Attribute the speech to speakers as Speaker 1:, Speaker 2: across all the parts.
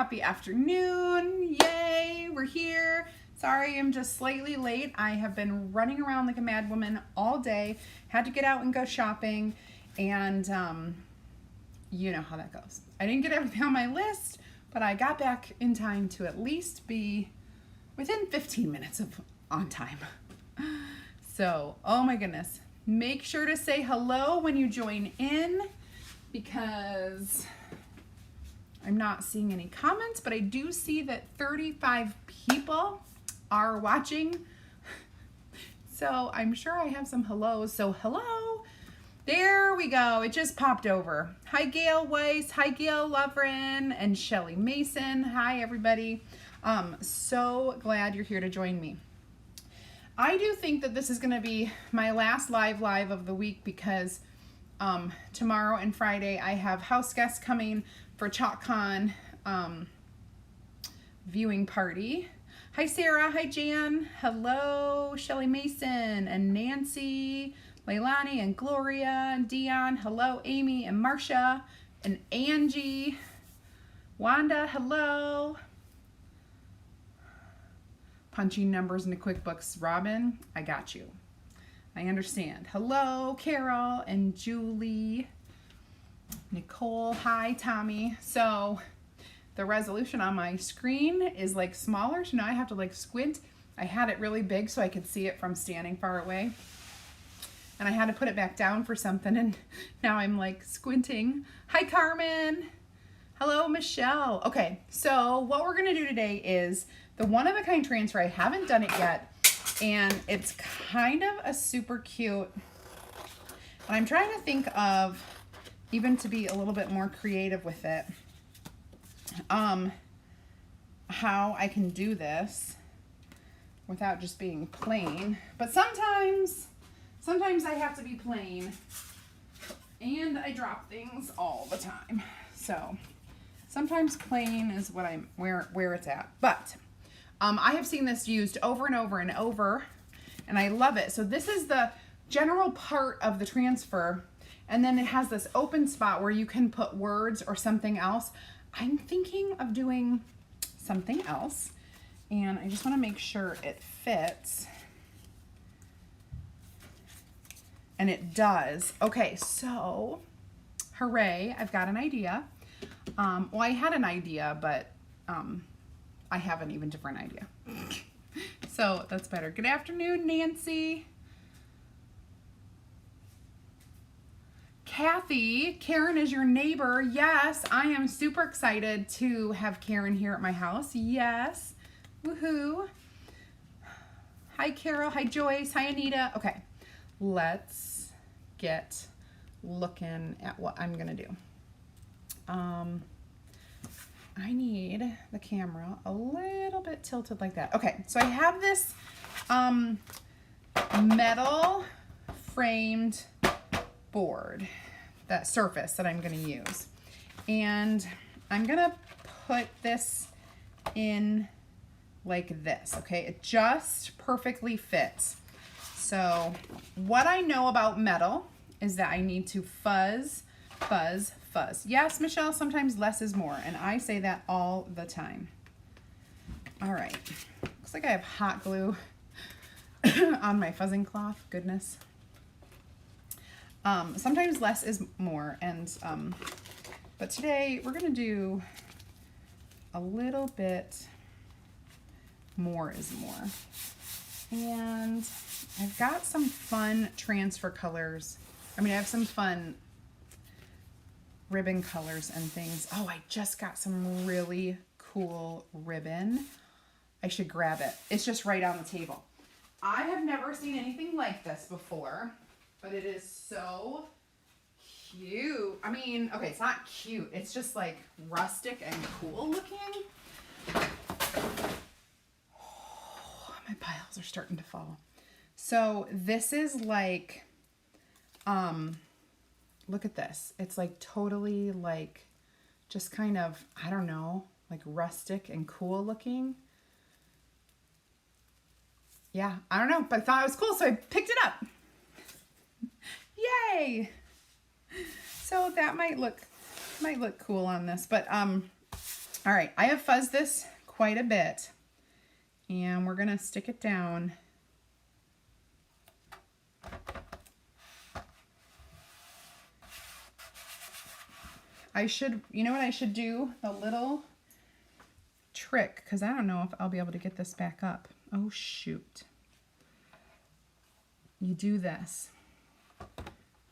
Speaker 1: happy afternoon. Yay, we're here. Sorry, I'm just slightly late. I have been running around like a mad woman all day. Had to get out and go shopping, and you know how that goes. I didn't get everything on my list, but I got back in time to at least be within 15 minutes of on time. So, oh my goodness. Make sure to say hello when you join in, because I'm not seeing any comments, but I do see that 35 people are watching. So I'm sure I have some hellos. So hello. There we go. It just popped over. Hi, Gail Weiss. Hi, Gail Lovren and Shelly Mason. Hi, everybody. So glad you're here to join me. I do think that this is going to be my last live of the week, because tomorrow and Friday I have house guests coming for ChalkCon viewing party. Hi, Sarah. Hi, Jan. Hello, Shelly Mason and Nancy, Leilani and Gloria and Dion. Hello, Amy and Marcia and Angie. Wanda, hello. Punching numbers into QuickBooks. Robin, I got you. I understand. Hello, Carol and Julie. Nicole, hi, Tommy. So the resolution on my screen is like smaller, so now I have to like squint. I had it really big so I could see it from standing far away, and I had to put it back down for something, and now I'm like squinting. Hi, Carmen. Hello, Michelle. Okay, so what we're gonna do today is the one-of-a-kind transfer. I haven't done it yet, and it's kind of a super cute, and I'm trying to think of even to be a little bit more creative with it, how I can do this without just being plain. But sometimes I have to be plain, and I drop things all the time. So sometimes plain is what I'm where it's at. But I have seen this used over and over and over, and I love it. So this is the general part of the transfer, and then it has this open spot where you can put words or something else. I'm thinking of doing something else, and I just want to make sure it fits. And it does. Okay, so hooray, I've got an idea. Well, I had an idea, but I have an even different idea. So that's better. Good afternoon, Nancy. Kathy, Karen is your neighbor. Yes, I am super excited to have Karen here at my house. Yes. Woohoo. Hi, Carol. Hi, Joyce. Hi, Anita. Okay, let's get looking at what I'm going to do. I need the camera a little bit tilted like that. Okay, so I have this metal framed board, that surface that I'm going to use, and I'm going to put this in like this. Okay, it just perfectly fits. So what I know about metal is that I need to fuzz, fuzz, fuzz. Yes, Michelle, sometimes less is more, and I say that all the time. All right, looks like I have hot glue on my fuzzing cloth. Goodness. Sometimes less is more, and but today we're gonna do a little bit more is more. And I've got some fun transfer colors. I mean, I have some fun ribbon colors and things. Oh, I just got some really cool ribbon. I should grab it. It's just right on the table. I have never seen anything like this before, but it is so cute. I mean, okay, it's not cute. It's just like rustic and cool looking. Oh, my piles are starting to fall. So this is like, look at this. It's like totally like just kind of, I don't know, like rustic and cool looking. Yeah, I don't know, but I thought it was cool, so I picked it up. Yay! So that might look cool on this, but All right, I have fuzzed this quite a bit, and we're gonna stick it down. You know what I should do? A little trick, because I don't know if I'll be able to get this back up. Oh, shoot. You do this.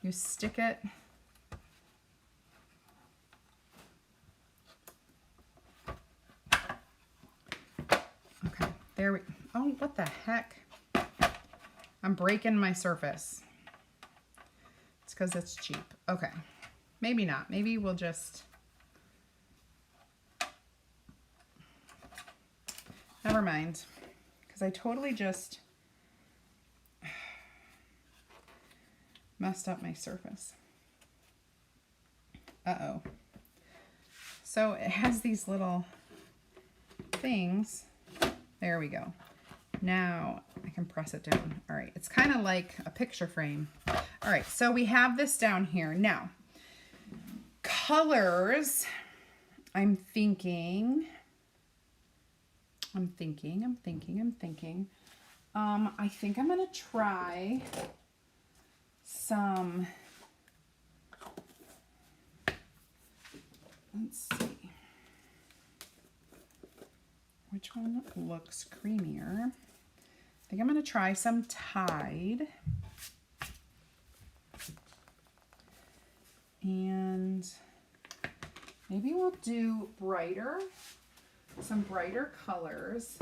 Speaker 1: You stick it. Okay, there we, oh, what the heck? I'm breaking my surface. It's because it's cheap. Okay, maybe not. Maybe we'll just, never mind, because I totally just messed up my surface. Uh-oh. So it has these little things. There we go. Now I can press it down. All right, it's kind of like a picture frame. All right, so we have this down here. Now, colors, I'm thinking. I think I'm gonna try some, let's see, which one looks creamier. I think I'm gonna try some Tide, and maybe we'll do some brighter colors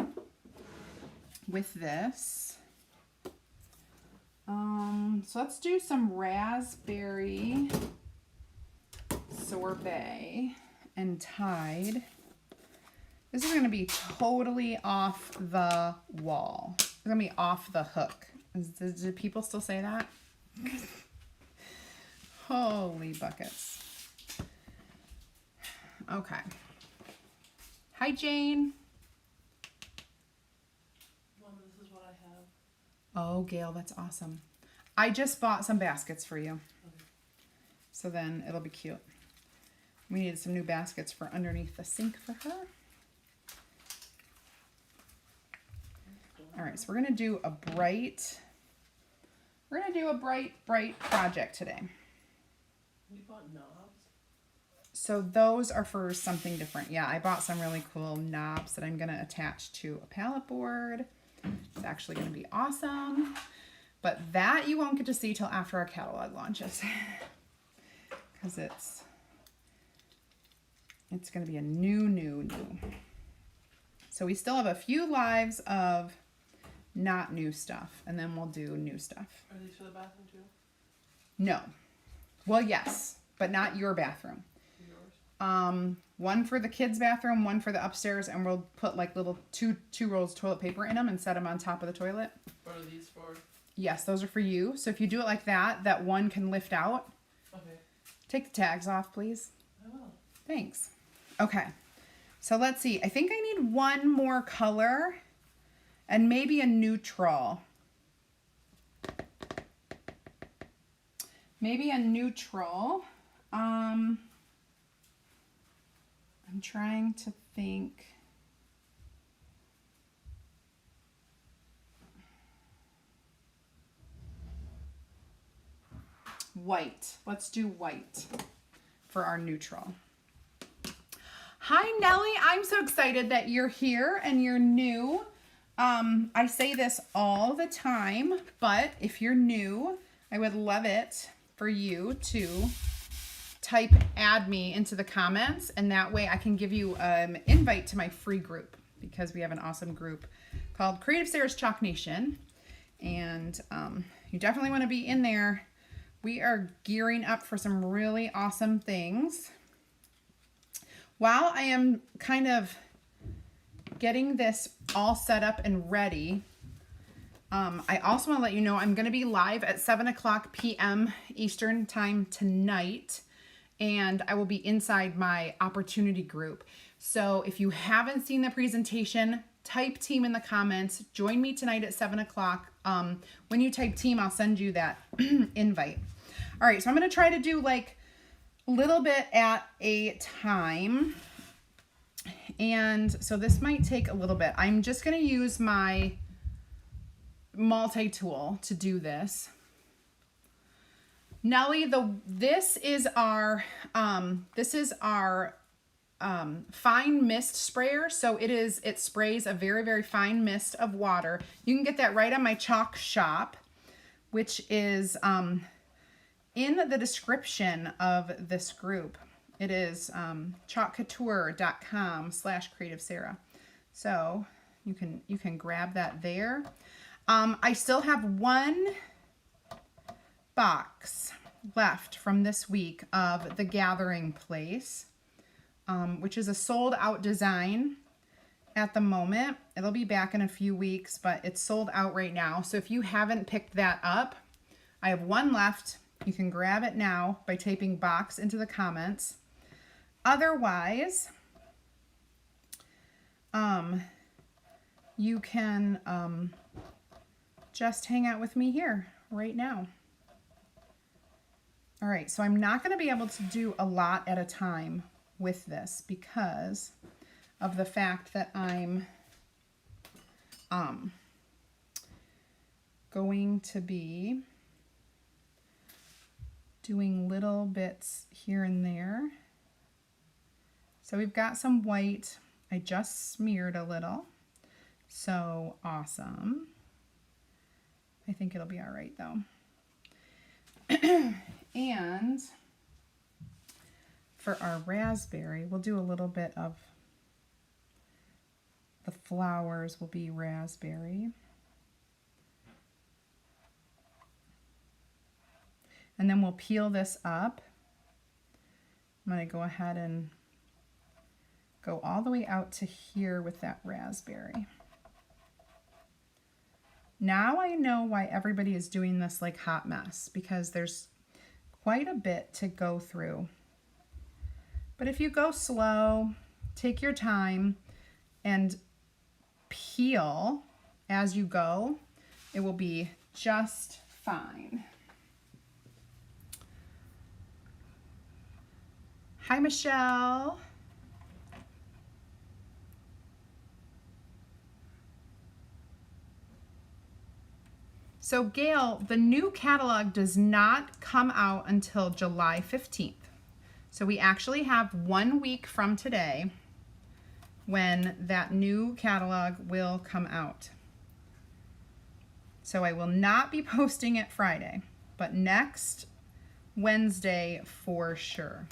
Speaker 1: with this. So let's do some raspberry sorbet and Tide. This is going to be totally off the wall. It's going to be off the hook. Do people still say that? Holy buckets. Okay. Hi, Jane.
Speaker 2: Mom, this is what I have.
Speaker 1: Oh, Gail, that's awesome. I just bought some baskets for you.
Speaker 2: Okay.
Speaker 1: So then it'll be cute. We needed some new baskets for underneath the sink for her. All right, so we're gonna do a bright project today.
Speaker 2: You bought knobs?
Speaker 1: So those are for something different. Yeah, I bought some really cool knobs that I'm gonna attach to a palette board. It's actually gonna be awesome. But that you won't get to see till after our catalog launches. Because it's gonna be a new. So we still have a few lives of not new stuff, and then we'll do new stuff.
Speaker 2: Are these for the bathroom too?
Speaker 1: No. Well, yes, but not your bathroom.
Speaker 2: Yours?
Speaker 1: One for the kids' bathroom, one for the upstairs, and we'll put like little two rolls of toilet paper in them and set them on top of the toilet.
Speaker 2: What are these for?
Speaker 1: Yes, those are for you. So if you do it like that, that one can lift out.
Speaker 2: Okay.
Speaker 1: Take the tags off, please.
Speaker 2: I will.
Speaker 1: Thanks. Okay. So let's see. I think I need one more color and maybe a neutral. Maybe a neutral. I'm trying to think. White. Let's do white for our neutral. Hi, Nellie. I'm so excited that you're here and you're new. I say this all the time, but if you're new, I would love it for you to type add me into the comments, and that way I can give you an invite to my free group, because we have an awesome group called Creative Sarah's Chalk Nation, and you definitely want to be in there. We are gearing up for some really awesome things. While I am kind of getting this all set up and ready, I also want to let you know I'm going to be live at 7:00 p.m. Eastern time tonight, and I will be inside my opportunity group. So if you haven't seen the presentation, type team in the comments. Join me tonight at 7:00. When you type team, I'll send you that invite. All right, so I'm going to try to do like a little bit at a time. And so this might take a little bit. I'm just going to use my multi-tool to do this. Nellie, this is our fine mist sprayer. So it sprays a very, very fine mist of water. You can get that right on my chalk shop, which is in the description of this group. It is chalkcouture.com/creative Sarah. So you can grab that there. I still have one box left from this week of The Gathering Place, which is a sold out design at the moment. It'll be back in a few weeks, but it's sold out right now. So if you haven't picked that up, I have one left. You can grab it now by typing box into the comments. Otherwise, you can just hang out with me here right now. All right, so I'm not going to be able to do a lot at a time with this because of the fact that I'm going to be doing little bits here and there. So we've got some white. I just smeared a little. So awesome. I think it'll be all right though. And for our raspberry, we'll do a little bit of the flowers will be raspberry. And then we'll peel this up. I'm going to go ahead and go all the way out to here with that raspberry. Now I know why everybody is doing this like hot mess, because there's quite a bit to go through. But if you go slow, take your time, and peel as you go, it will be just fine. Hi, Michelle. So Gail, the new catalog does not come out until July 15th. So we actually have 1 week from today when that new catalog will come out. So I will not be posting it Friday, but next Wednesday for sure.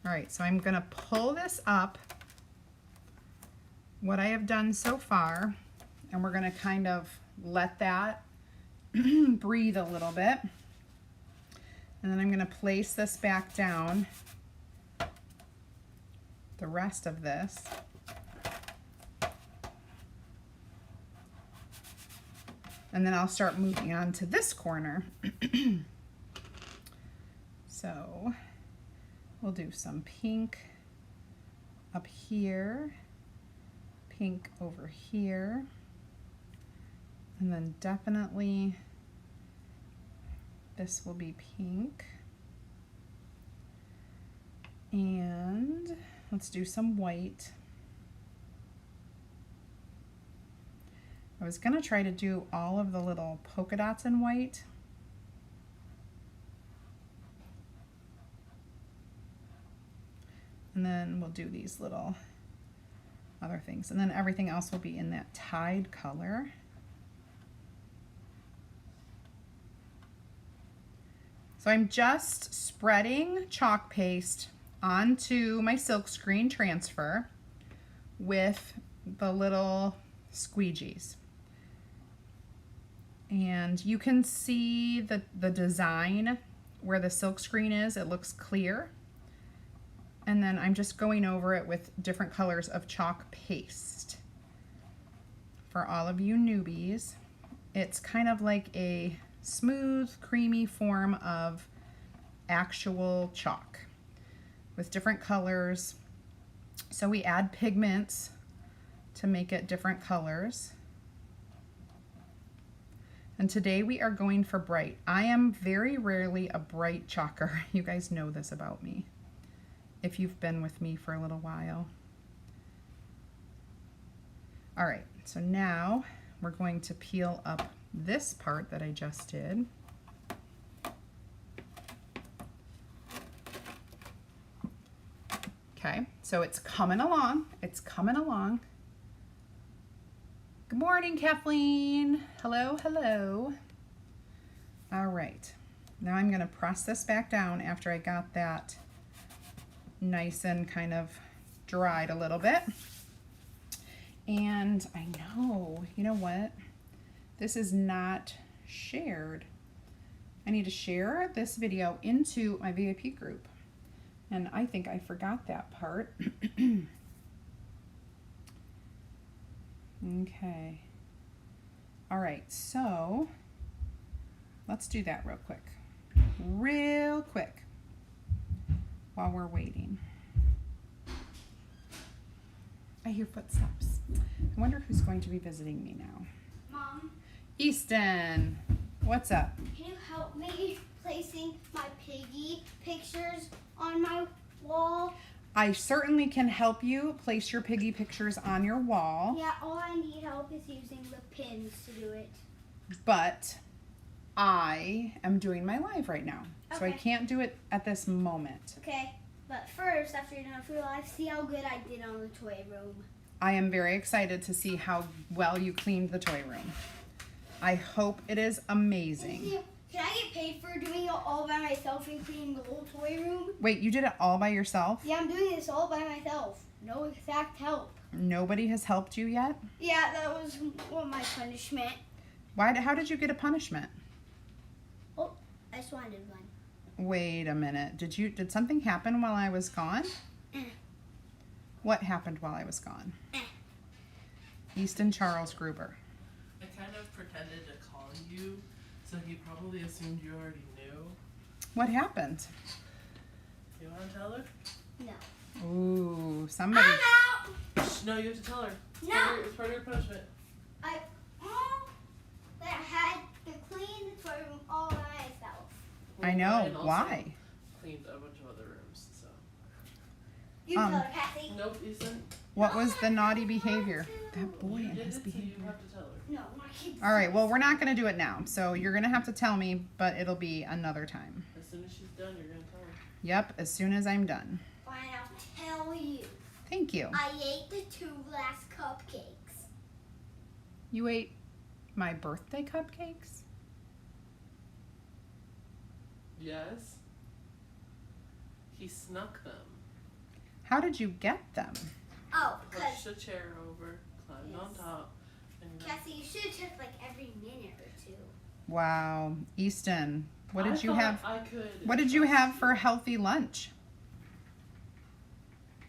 Speaker 1: All right, so I'm gonna pull this up, what I have done so far, and we're gonna kind of let that breathe a little bit. And then I'm gonna place this back down, the rest of this. And then I'll start moving on to this corner. So we'll do some pink up here, pink over here, and then definitely this will be pink. And let's do some white. I was gonna try to do all of the little polka dots in white. And then we'll do these little other things. And then everything else will be in that tide color. So I'm just spreading chalk paste onto my silkscreen transfer with the little squeegees. And you can see the design where the silkscreen is, it looks clear. And then I'm just going over it with different colors of chalk paste. For all of you newbies, it's kind of like a smooth, creamy form of actual chalk with different colors. So we add pigments to make it different colors. And today we are going for bright. I am very rarely a bright chalker. You guys know this about me, if you've been with me for a little while. All right, so now we're going to peel up this part that I just did. Okay, so it's coming along. It's coming along. Good morning, Kathleen. Hello, hello. All right, now I'm gonna press this back down after I got that nice and kind of dried a little bit. And I know, you know what? This is not shared. I need to share this video into my VIP group. And I think I forgot that part. Okay. All right, so let's do that real quick. Real quick while we're waiting. I hear footsteps. I wonder who's going to be visiting me now.
Speaker 3: Mom,
Speaker 1: Easton, what's up?
Speaker 3: can you help me placing my piggy pictures on my wall?
Speaker 1: I certainly can help you place your piggy pictures on your wall,
Speaker 3: Yeah, all I need help is using the pins to do it.
Speaker 1: but I am doing my live right now, so I
Speaker 3: Okay.
Speaker 1: can't do it at this moment.
Speaker 3: Okay, but first, after you're done with your life, see how good I did on the toy room.
Speaker 1: I am very excited to see how well you cleaned the toy room. I hope it is amazing.
Speaker 3: Can I get paid for doing it all by myself and cleaning the whole toy room?
Speaker 1: Wait, you did it all by yourself?
Speaker 3: Yeah, I'm doing this all by myself. No exact help.
Speaker 1: Nobody has helped you yet?
Speaker 3: Yeah, that was my punishment.
Speaker 1: How did you get a punishment?
Speaker 3: Oh, I just wanted one.
Speaker 1: Wait a minute. Did something happen while I was gone? What happened while I was gone? Easton Charles Gruber.
Speaker 2: I kind of pretended to call you, so he probably assumed you already knew.
Speaker 1: What happened?
Speaker 2: You want to tell her?
Speaker 3: No.
Speaker 1: Ooh, somebody.
Speaker 3: I'm out!
Speaker 2: Shh, no, you have to tell her. It's
Speaker 3: No.
Speaker 2: It's part of your punishment.
Speaker 3: I had to clean the toy room all by myself.
Speaker 1: I know.
Speaker 2: Ryan also
Speaker 1: Why?
Speaker 2: Cleaned a bunch of other rooms, so.
Speaker 3: You tell her, Kathy.
Speaker 2: Nope, Ethan.
Speaker 1: What was the naughty behavior? That boy
Speaker 2: You
Speaker 1: and
Speaker 2: did
Speaker 1: his
Speaker 2: it, so you
Speaker 1: behavior.
Speaker 2: have to tell her.
Speaker 3: No, my kids.
Speaker 1: All right, well, we're not going to do it now. So you're going to have to tell me, but it'll be another time.
Speaker 2: As soon as she's done, you're going to tell her.
Speaker 1: Yep, as soon as I'm done.
Speaker 3: Fine, I'll tell you.
Speaker 1: Thank you.
Speaker 3: I ate the 2 last cupcakes.
Speaker 1: You ate my birthday cupcakes?
Speaker 2: Yes? He snuck them.
Speaker 1: How did you get them?
Speaker 3: Oh,
Speaker 2: Pushed
Speaker 3: because
Speaker 2: a chair over, climbed on
Speaker 3: Yes.
Speaker 2: top, and
Speaker 3: Cassie, you should have checked like every minute or 2.
Speaker 1: Wow. Easton, what
Speaker 2: I
Speaker 1: did you
Speaker 2: thought
Speaker 1: have?
Speaker 2: I could.
Speaker 1: What did you have for a healthy lunch?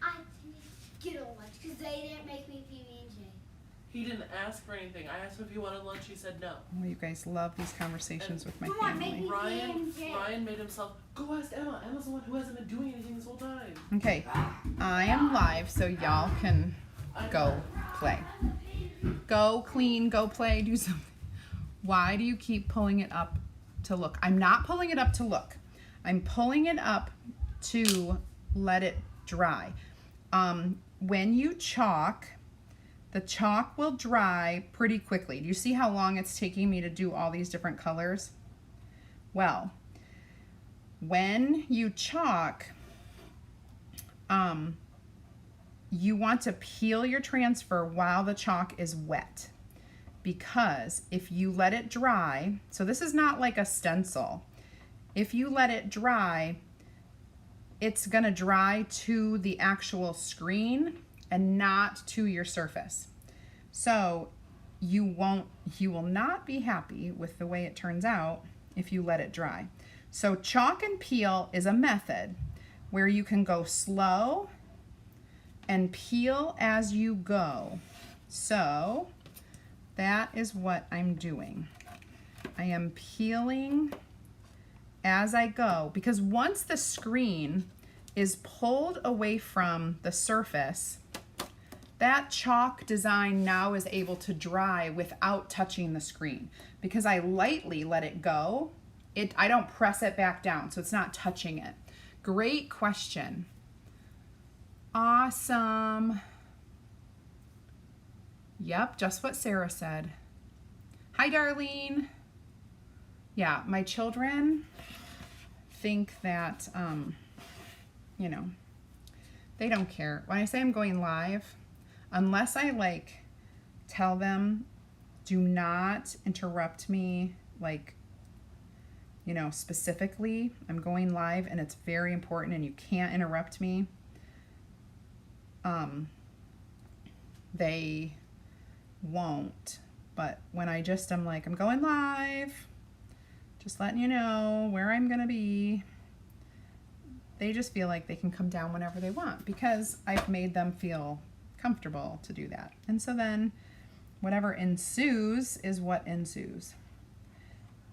Speaker 3: I didn't get a lunch because they didn't make me PB&J.
Speaker 2: He didn't ask for anything. I asked him if he wanted lunch. He said no.
Speaker 1: Oh, you guys love these conversations with my
Speaker 3: Come on, make
Speaker 1: family.
Speaker 3: me- PB&J.
Speaker 2: Ryan made himself go ask Emma. Emma's the one who hasn't been doing anything this whole time.
Speaker 1: Okay, I am live, so y'all can go play. Go clean, go play, do something. Why do you keep pulling it up to look? I'm not pulling it up to look. I'm pulling it up to let it dry. When you chalk, the chalk will dry pretty quickly. Do you see how long it's taking me to do all these different colors? Well, when you chalk, you want to peel your transfer while the chalk is wet, because if you let it dry, so this is not like a stencil. If you let it dry, it's gonna dry to the actual screen and not to your surface. So you will not be happy with the way it turns out if you let it dry. So chalk and peel is a method where you can go slow and peel as you go. So that is what I'm doing. I am peeling as I go, because once the screen is pulled away from the surface, that chalk design now is able to dry without touching the screen because I lightly let it go. I don't press it back down, so it's not touching it. Great question. Awesome. Yep, just what Sarah said. Hi, Darlene. Yeah, my children think that, you know, they don't care. When I say I'm going live, unless I like tell them, do not interrupt me, like, you know, specifically, I'm going live and it's very important and you can't interrupt me. They won't. But when I'm like, I'm going live, just letting you know where I'm gonna be, they just feel like they can come down whenever they want because I've made them feel comfortable to do that. And so then whatever ensues is what ensues.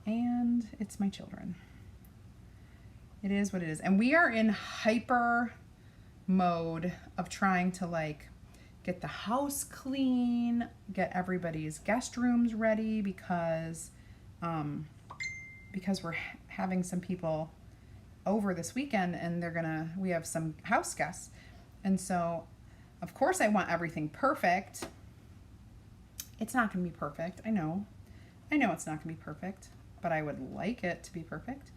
Speaker 1: And it's my children. It is what it is. And we are in hyper mode of trying to like get the house clean, get everybody's guest rooms ready because we're having some people over this weekend and we have some house guests. And so of course I want everything perfect. It's not gonna be perfect. I know it's not gonna be perfect, but I would like it to be perfect.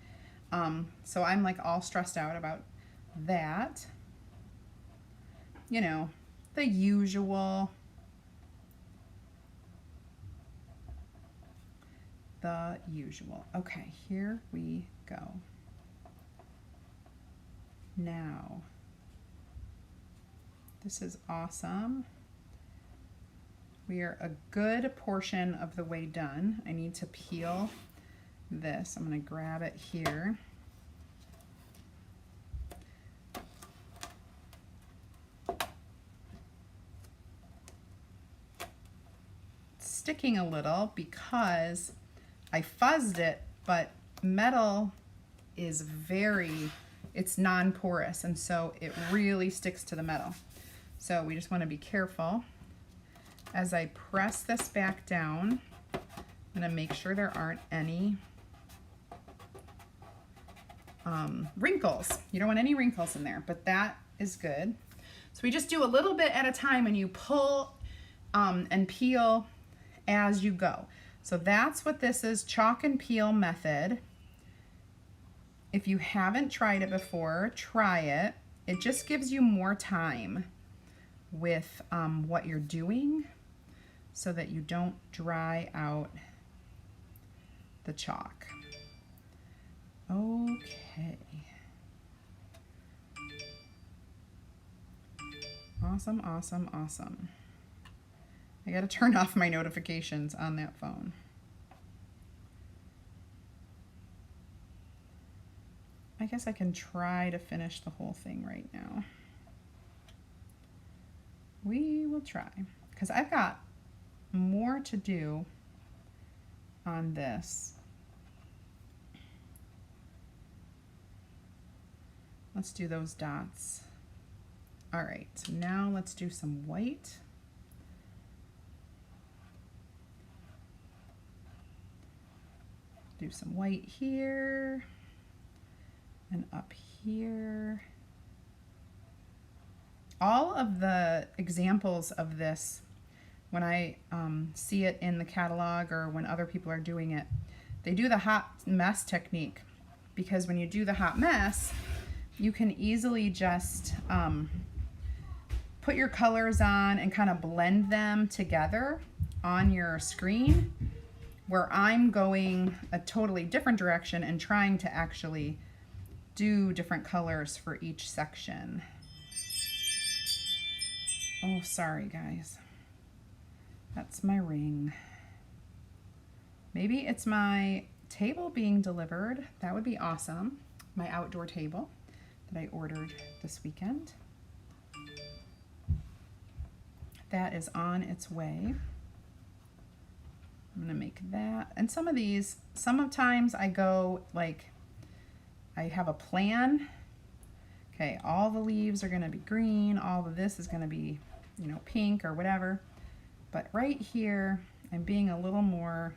Speaker 1: So I'm like all stressed out about that. You know, the usual. The usual. Okay, here we go. Now, this is awesome. We are a good portion of the way done. I need to peel this. I'm going to grab it here. It's sticking a little because I fuzzed it, but metal is it's non-porous, and so it really sticks to the metal. So we just want to be careful. As I press this back down, I'm going to make sure there aren't any wrinkles. You don't want any wrinkles in there, but that is good. So we just do a little bit at a time and you pull and peel as you go. So that's what this is, chalk and peel method. If you haven't tried it before, try it. It just gives you more time with what you're doing so that you don't dry out the chalk. Okay. Awesome, awesome, awesome. I gotta turn off my notifications on that phone. I guess I can try to finish the whole thing right now. We will try, because I've got more to do on this. Let's do those dots. All right, so now let's do some white. Do some white here and up here. All of the examples of this, when I see it in the catalog or when other people are doing it, they do the hot mess technique, because when you do the hot mess, you can easily just put your colors on and kind of blend them together on your screen, where I'm going a totally different direction and trying to actually do different colors for each section. Oh, sorry guys. That's my ring. Maybe it's my table being delivered. That would be awesome. My outdoor table that I ordered this weekend. That is on its way. I'm gonna make that. And some of these, sometimes I go like, I have a plan. Okay, all the leaves are gonna be green. All of this is gonna be you know, pink or whatever. But right here, I'm being a little more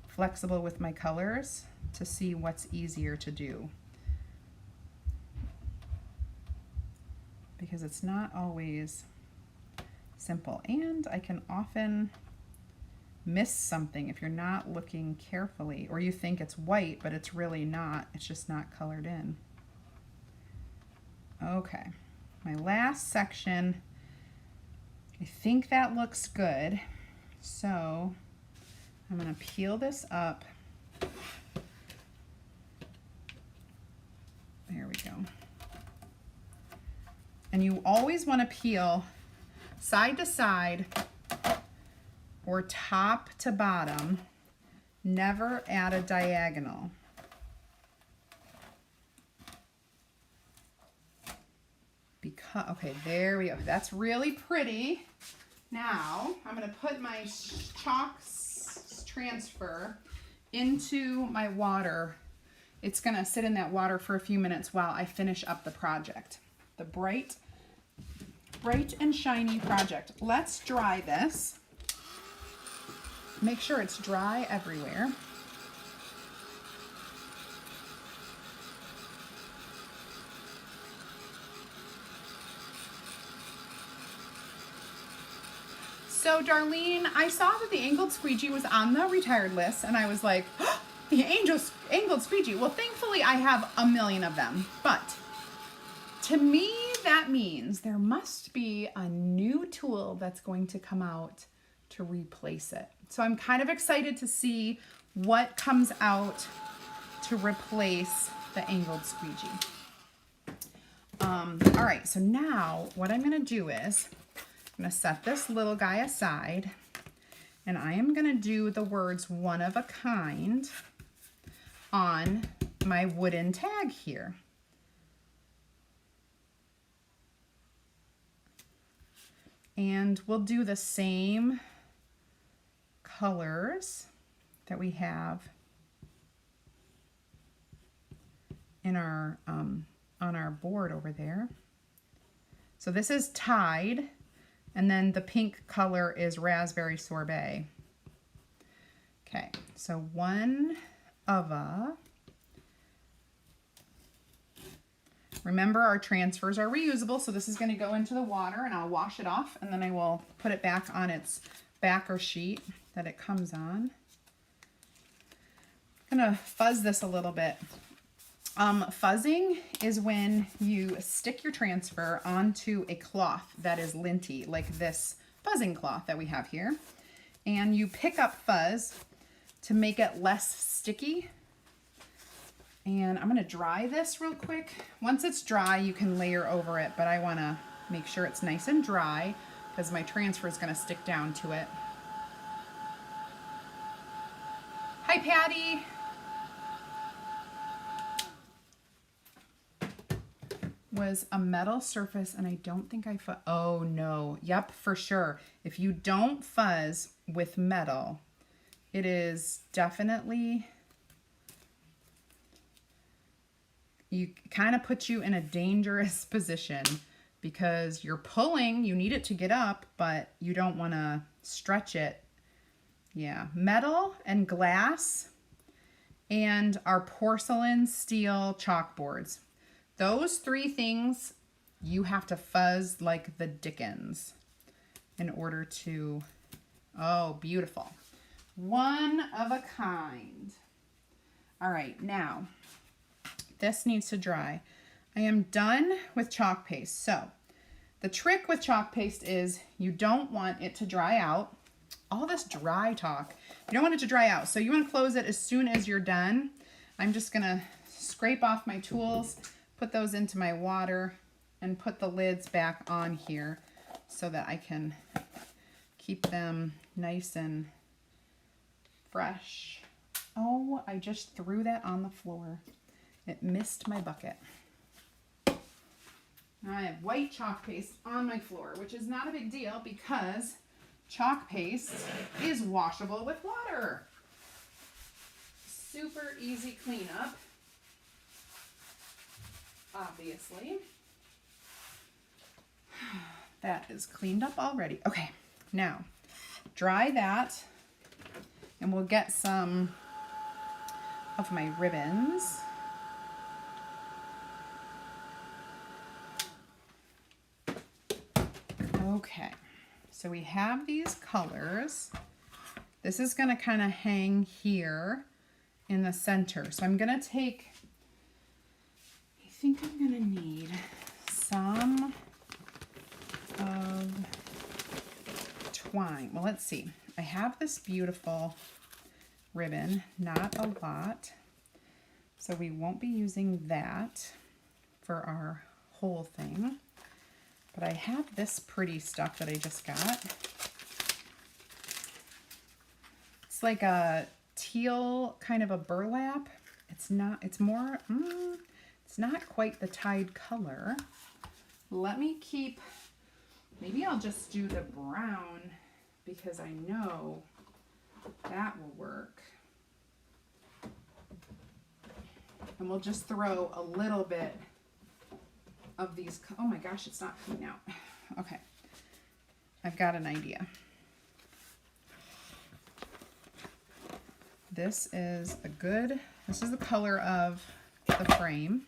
Speaker 1: flexible with my colors to see what's easier to do. Because it's not always simple, and I can often miss something if you're not looking carefully, or you think it's white but it's really not, it's just not colored in. Okay, my last section, I think that looks good, so I'm going to peel this up. There we go. And you always want to peel side to side or top to bottom, never at a diagonal. Because, okay, there we go. That's really pretty. Now I'm going to put my chalk transfer into my water. It's going to sit in that water for a few minutes while I finish up the project. The bright and shiny project. Let's dry this. Make sure it's dry everywhere. So Darlene, I saw that the angled squeegee was on the retired list, and I was like, oh, the angled squeegee. Well, thankfully I have a million of them, but to me, that means there must be a new tool that's going to come out to replace it. So I'm kind of excited to see what comes out to replace the angled squeegee. All right, so now what I'm gonna do is, I'm gonna set this little guy aside, and I am gonna do the words one of a kind on my wooden tag here. And we'll do the same colors that we have in our on our board over there. So this is Tide, and then the pink color is Raspberry Sorbet. Okay, so one of a. Remember, our transfers are reusable, so this is going to go into the water, and I'll wash it off, and then I will put it back on its backer sheet that it comes on. I'm going to fuzz this a little bit. Fuzzing is when you stick your transfer onto a cloth that is linty, like this fuzzing cloth that we have here, and you pick up fuzz to make it less sticky. And I'm gonna dry this real quick. Once it's dry, you can layer over it, but I wanna make sure it's nice and dry because my transfer is gonna stick down to it. Hi, Patty. Was a metal surface, and I don't think I oh no, yep, for sure. If you don't fuzz with metal, it is definitely, you kind of puts you in a dangerous position because you're pulling, you need it to get up, but you don't want to stretch it. Yeah, metal and glass and our porcelain steel chalkboards. Those three things you have to fuzz like the dickens in order to, oh, beautiful. One of a kind. All right, now this needs to dry. I am done with chalk paste. So the trick with chalk paste is you don't want it to dry out. All this dry talk, you don't want it to dry out. So you want to close it as soon as you're done. I'm just gonna scrape off my tools, put those into my water, and put the lids back on here so that I can keep them nice and fresh. Oh, I just threw that on the floor. It missed my bucket. Now I have white chalk paste on my floor, which is not a big deal because chalk paste is washable with water. Super easy cleanup, obviously. That is cleaned up already. Okay, now dry that and we'll get some of my ribbons. Okay, so we have these colors. This is gonna kind of hang here in the center. So I'm gonna take, I think I'm gonna need some of twine. Well, let's see. I have this beautiful ribbon, not a lot. So we won't be using that for our whole thing. But I have this pretty stuff that I just got. It's like a teal kind of a burlap. It's not, it's more, it's not quite the tide color. Let me keep, maybe I'll just do the brown because I know that will work. And we'll just throw a little bit of these. Oh my gosh, it's not coming out. Okay, I've got an idea. This is this is the color of the frame.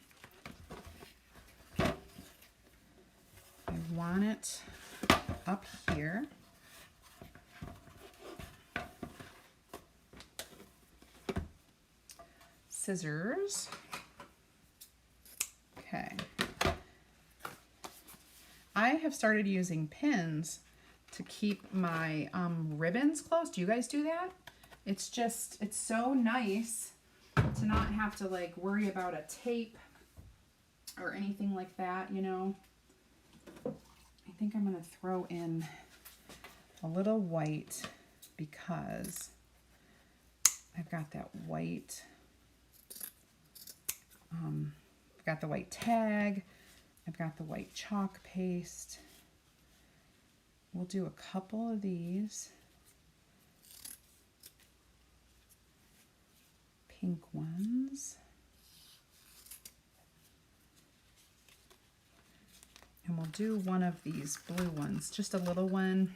Speaker 1: I want it up here. Scissors. Okay. I have started using pins to keep my ribbons close. Do you guys do that? It's just, it's so nice to not have to like worry about a tape or anything like that, you know. I think I'm gonna throw in a little white because I've got that white, I've got the white tag, I've got the white chalk paste. We'll do a couple of these pink ones. And we'll do one of these blue ones, just a little one,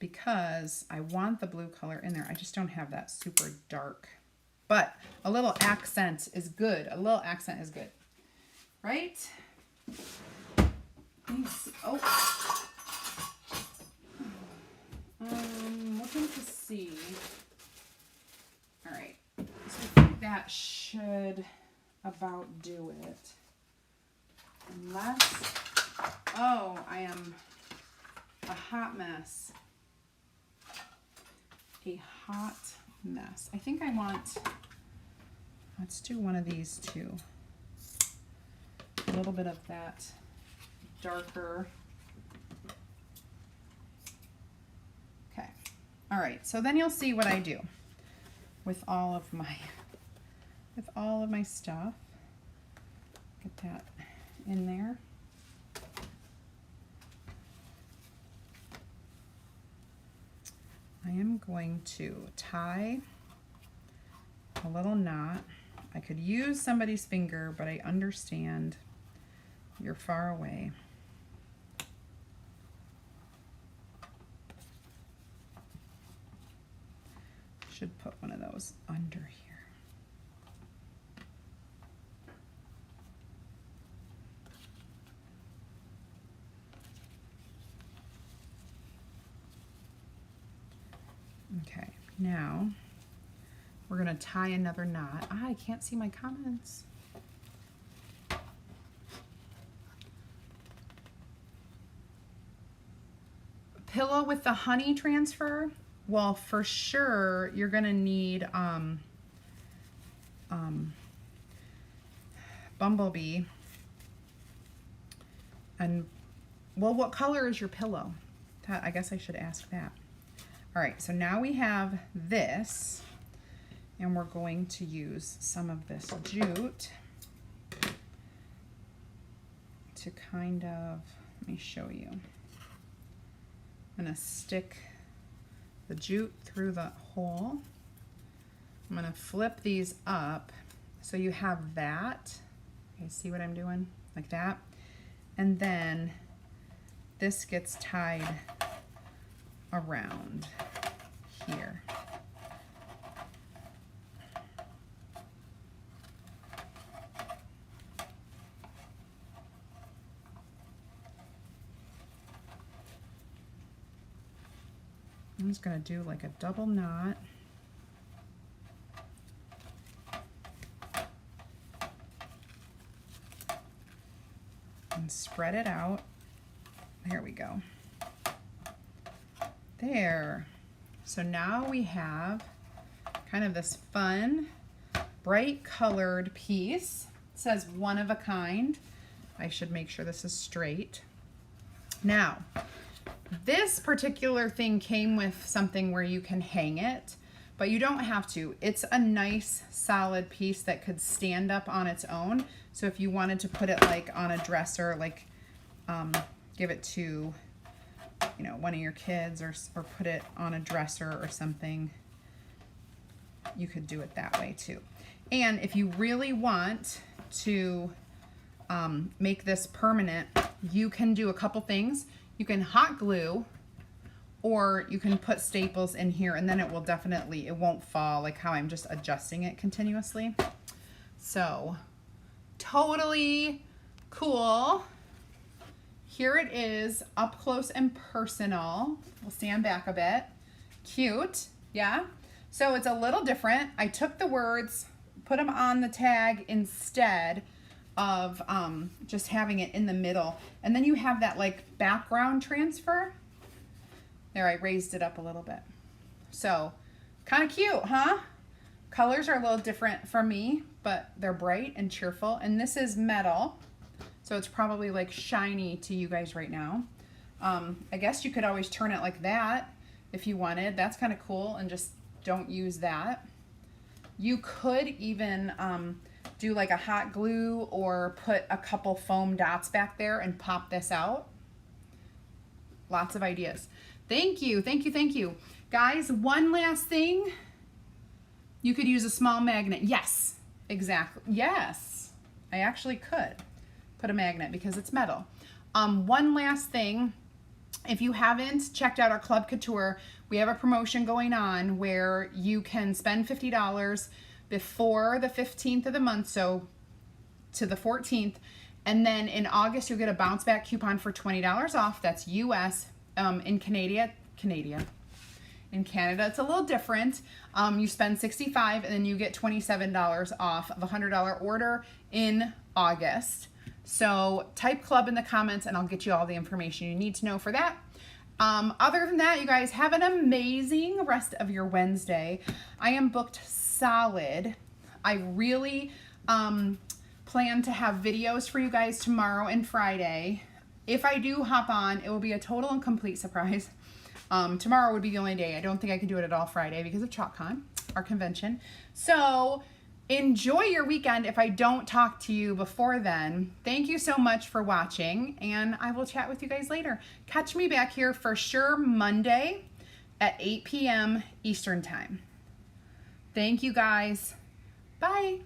Speaker 1: because I want the blue color in there. I just don't have that super dark. But a little accent is good. A little accent is good. Right? Oh. Looking to see. All right. So I think that should about do it. Unless, oh, I am a hot mess. A hot mess. I think I want, let's do one of these too. A little bit of that darker. Okay. All right. So then you'll see what I do with all of my stuff. Get that in there. I am going to tie a little knot. I could use somebody's finger, but I understand you're far away. Should put one of those under here. Okay, now we're gonna tie another knot. I can't see my comments. Pillow with the honey transfer. Well, for sure you're gonna need Bumblebee. And well, what color is your pillow? I guess I should ask that. All right, so now we have this, and we're going to use some of this jute to kind of, let me show you. I'm gonna stick the jute through the hole. I'm gonna flip these up so you have that. Okay, see what I'm doing? Like that. And then this gets tied around here. I'm just going to do like a double knot. And spread it out. There we go. There. So now we have kind of this fun, bright colored piece. It says one of a kind. I should make sure this is straight. Now, this particular thing came with something where you can hang it, but you don't have to. It's a nice solid piece that could stand up on its own. So if you wanted to put it like on a dresser, like give it to, you know, one of your kids, or put it on a dresser or something, you could do it that way too. And if you really want to make this permanent, you can do a couple things. You can hot glue, or you can put staples in here, and then it will definitely, it won't fall, like how I'm just adjusting it continuously. So totally cool. Here it is up close and personal. We'll stand back a bit. Cute, yeah? So it's a little different. I took the words, put them on the tag instead of just having it in the middle. And then you have that like background transfer. There, I raised it up a little bit. So kind of cute, huh? Colors are a little different for me, but they're bright and cheerful. And this is metal, so it's probably like shiny to you guys right now. I guess you could always turn it like that if you wanted. That's kind of cool, and just don't use that. You could even do like a hot glue, or put a couple foam dots back there and pop this out. Lots of ideas. Thank you, thank you, thank you. Guys, one last thing. You could use a small magnet. Yes, exactly. Yes, I actually could put a magnet because it's metal. One last thing. If you haven't checked out our Club Couture, we have a promotion going on where you can spend $50 before the 15th of the month, so to the 14th, and then in August you'll get a bounce back coupon for $20 off. That's US. In Canada, it's a little different. You spend $65 and then you get $27 off of a $100 order in August. So type club in the comments and I'll get you all the information you need to know for that. Other than that, you guys have an amazing rest of your Wednesday. I am booked solid. I really plan to have videos for you guys tomorrow and Friday. If I do hop on, it will be a total and complete surprise. Tomorrow would be the only day. I don't think I can do it at all Friday because of ChalkCon, our convention. So enjoy your weekend if I don't talk to you before then. Thank you so much for watching, and I will chat with you guys later. Catch me back here for sure Monday at 8 p.m. Eastern Time. Thank you guys. Bye.